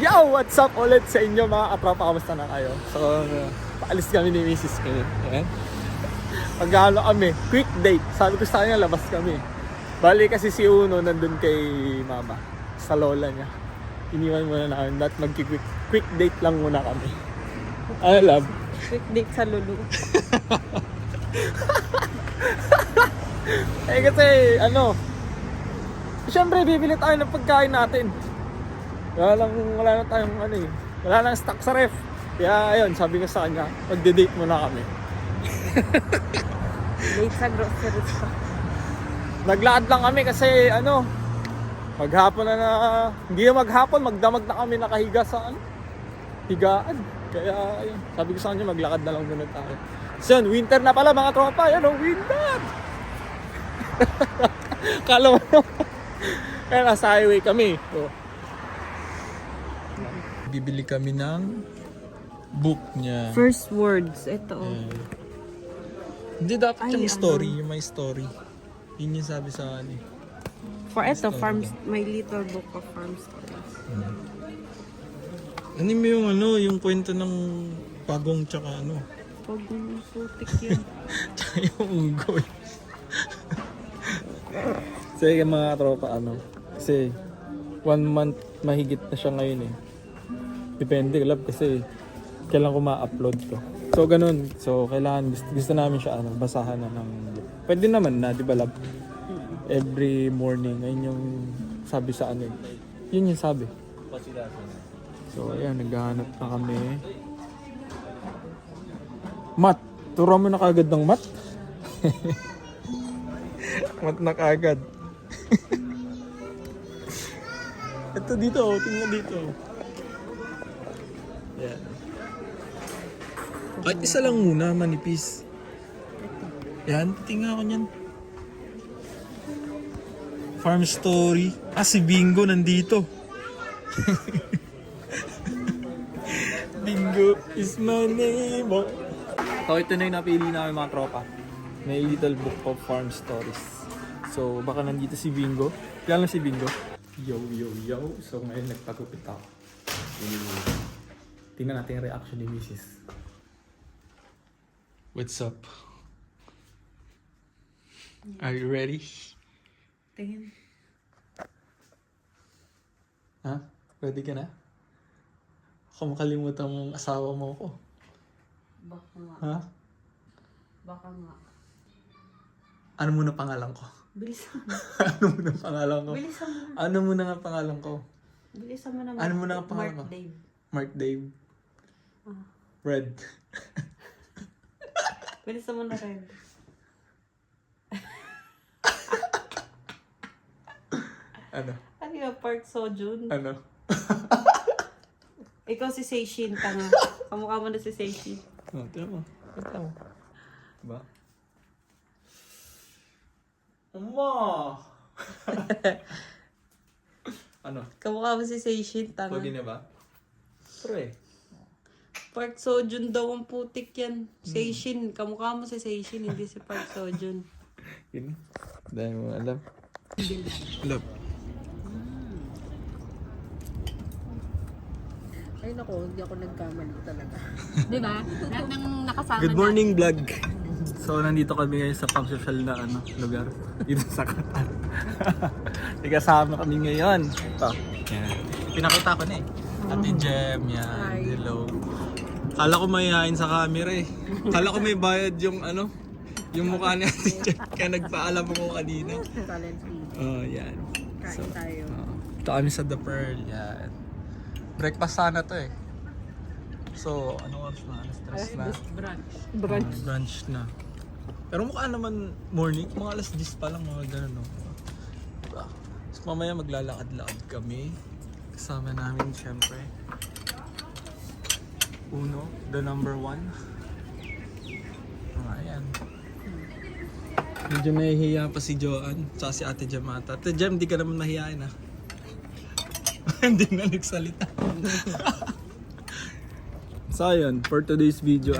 Yo! What's up ulit sa inyo mga katropa? Kamusta na kayo? So, paalis kami ni Mrs. K. Ayan. Pag-halo kami, quick date. Sabi ko sa kanya, labas kami. Bali kasi si Uno nandun kay mama, sa lola niya. Iniwan muna namin at quick date lang muna kami. Ano love? Quick date sa Lulu. Eh kasi siyempre bibili tayo ng pagkain natin. Wala na tayong wala nang stock sa ref. Kaya ayun, sabi ko sa kanya, magde-date muna kami. Date sa grocery store. Naglakad lang kami kasi maghapon hindi na maghapon, magdamag na kami nakahiga sa higaan. Kaya ayun, sabi ko sa kanya, maglakad na lang muna tayo. So yun, winter na pala mga tropa, winter! Kala mo kaya nasa highway kami. So, bibili kami ng book niya. First words, ito. Hindi dapat yung Ay, story, yung may story. Yun yung sabi sa akin. For ito, My Little Book of Farm Stories. Ano mo yung yung kwento ng pagong tsaka Pag yung putik yun. tsaka yung unggoy. Sige mga tropa kasi 1 month mahigit na siya ngayon Depende lab kasi kailan ko ma-upload to. So ganun. So kailangan gusto namin siya basahan na ng pwede naman na, di ba lab? Every morning ayun yung sabi sa Yun yung sabi. So ayan, naghahanap na kami. Mat. Turo mo na kagad ng mat. Mat na kagad. Ito dito, tingnan dito. Yan. Ay, isa lang muna, manipis. Yan, tingnan ko niyan. Farm story. Si Bingo nandito. Bingo is my name. So, ito na yung napili namin mga tropa. My Little Book of Farm Stories. So, baka nandito si Bingo. Kaya lang si Bingo. Yo. So, ngayon nagpagupit ako. Tingnan natin yung reaction ni Mrs. What's up? Are you ready? Tingin. Ha? Ready ka na? Ako makalimutan mong asawa mo ko. Baka nga. Ha? Baka nga. Ano muna pangalan ko? Bilisan mo. Ano muna pangalan ko? Bilisan mo na. Ano muna nga pangalan ko? Bilisan mo na. Ano mo na ang pangalan ko? Mark Dave. Mark Dave. Red. Bilisan mo na rin. Ano? Ano yung Park Sojun? Ano? Ikaw si Seishin, tanga. Kamukha mo na si Seishin. Tignan mo. Tignan mo. Diba? Ama! Ano? Kamukha mo si Seishin, tanga. Pwede na ba? Pre. Park Sojun daw ang putik yan. Seishin. Kamukha mo si Seishin, hindi si Park Sojun. Yun. Dahil mo alam. Alam. Ay nako, hindi ako nagkamali talaga. Di ba? Lahat ng nakasama Good morning vlog. So nandito kami ngayon sa pang-social na lugar dito sa Qatar. Ikasama kami ngayon. Ito. Yan. Pinakita ko na Ate Jem, yan. Hi. Hello. Kala ko mayayain sa camera Kala ko may bayad yung yung mukha ni Ate Jem. Kaya nagpaalam ako kanina. Talent fee. Oh, yan. Kain tayo. Ito kami sa The Pearl. Yan. Breakfast sana to So, ano oras na? Stress na. Brunch. Brunch na. Pero mukha naman morning, mga alas 10 pa lang, mga ganun, Diba? So, mamaya maglalakad-lakad kami. Kasama namin, syempre. Uno, the number 1. Ayan. Medyo nahihiya pa si Joanne, tsaka si Ate Jem ata. Ate Jem, di ka naman mahihain Hindi na nagsalita. So, ayun, for today's video,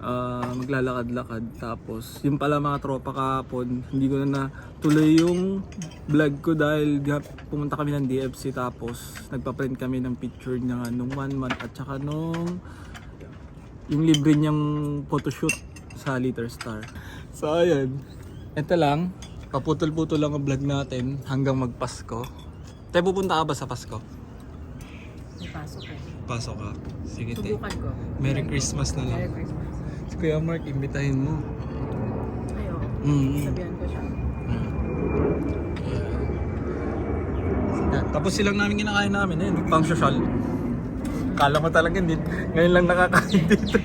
maglalakad-lakad. Tapos yung pala mga tropa kahapon, hindi ko na natuloy yung vlog ko dahil pumunta kami ng DFC, tapos nagpa-print kami ng picture niya nung 1 month at saka nung yung libre niyang photoshoot sa Liter Star. So ayun, ito lang, paputol-putol lang ang vlog natin hanggang magpasko. Tayo pupunta ka ba sa Pasko? Pasok eh. Pasok ka? Sige te. Subukan ko. Merry Christmas na Merry lang. Christmas. Si Kuya Mark, imbitahin mo. Ayo. Sabihan ko siya. Tapos silang namin kinakain namin eh, pang social. Kala mo talaga hindi, ngayon lang nakakain dito.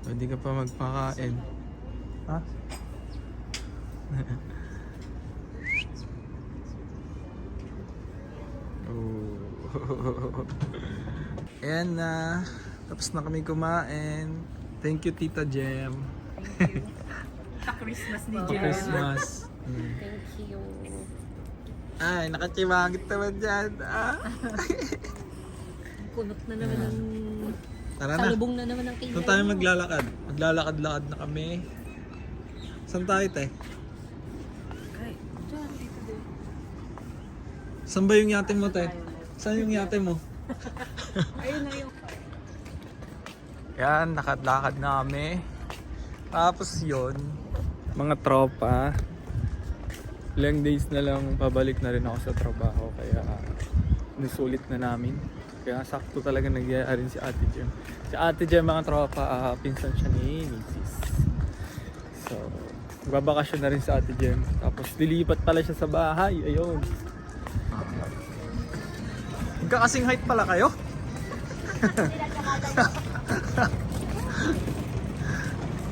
Pwede ka pa magpakain. Ha? Oh. Ayan na. Tapos na kami kumain. Thank you, Tita Jem. Christmas ni For Christmas. Thank you. Ay, nakachimagit naman dyan. Ah. Kunot na naman ng... Tara na. Salubong na naman ng kilay. Saan tayo maglalakad? Maglalakad-lakad na kami. Saan tayo, te? Ay, dyan, dito din. Saan ba yung yate mo, te? Saan yung yate mo? Ayun na yung... Yan, lakad-lakad na kami. Tapos yun, mga tropa, ilang days na lang pabalik na rin ako sa trabaho, kaya nusulit na namin. Kaya sakto talaga nagyaya rin si Ate Jem. Si Ate Jem, mga tropa, pinsan siya ni Mrs. So, magbabakasyon na rin si Ate Jem. Tapos lilipat pala siya sa bahay, ayun. Magkakasing height pala kayo?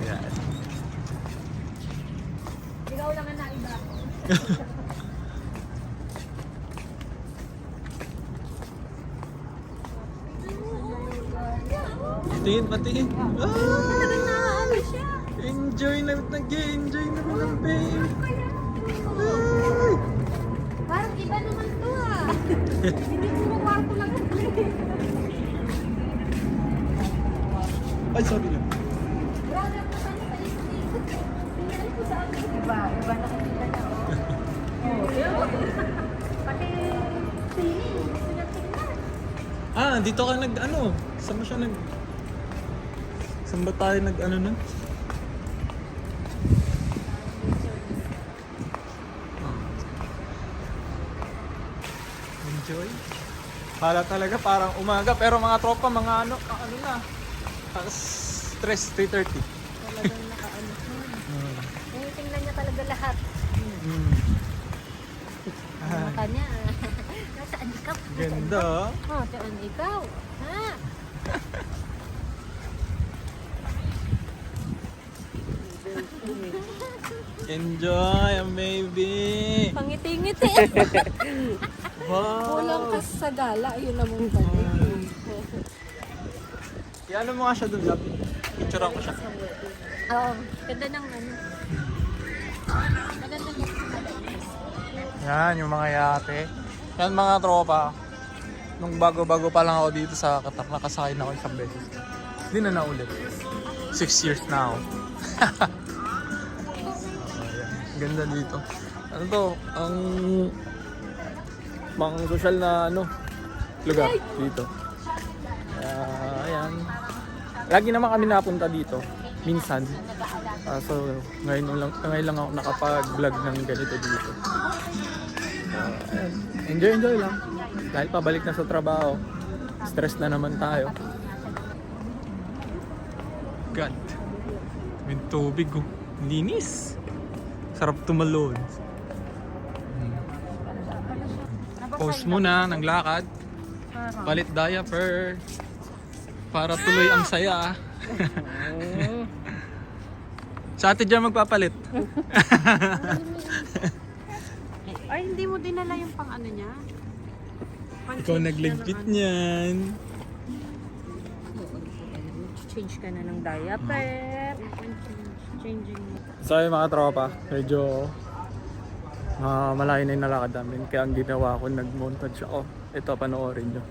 Yan. Ikaw lang na iba. Patingin, patingin. Ah! Ano siya? Enjoy na, nag-enjoy na mga babe. Ay! Parang iba naman to ah. Hindi puro kwarto lang. Ay, sorry lang. Brother, masaya sa isip. Tingnan ko sa akin. Iba nakikita niya oh. Pati feeling, gusto niya tingnan. Ah, dito ka nag-ano? Saan mo siya nag... Saan ba tayo nag-ano nun? Enjoy. Hala talaga, parang umaga. Pero mga tropa, mga ano na. Tapos, 3:30. Talagang nakaano siya. Tingnan niya talaga lahat. Mata niya. Nasaan ikaw? Ganda. Oh, saan ikaw? Ha? Enjoy, baby. Pangiti-ngiti. Wow. Kulang ka sa gala. Yun naman pala. Iano mo nga siya dun, Gabi. Picturean ko siya. Oo. Ganda ng ano. Ganda ng Yan, yung mga yate. Yan mga tropa. Nung bago-bago pa lang ako dito sa Qatar, nakasakay na ako isang beses. Hindi na naulit. 6 years na ako. Ayan. Ganda dito. Ano to? Ang mga social na ano lugar dito. Ayan. Lagi naman kami napunta dito. Minsan. So ngayon lang ako nakapag-vlog ng ganito dito. Ayan. Enjoy lang. Dahil pabalik na sa trabaho. Stress na naman tayo. God. May tubig oh. Linis. Sarap tumalon. Pause muna ng lakad. Palit diaper. Para tuloy ang saya. Sa ate dyan magpapalit. Ay, hindi mo dinala yung pang ano niya? Ikaw nagligpit niyan. change ka na ng diaper. Changing mo. So yung mga tropa, medyo Malayo na yung nalakad namin. Kaya ang ginawa ko, nag-montage ako. Ito, panoorin nyo.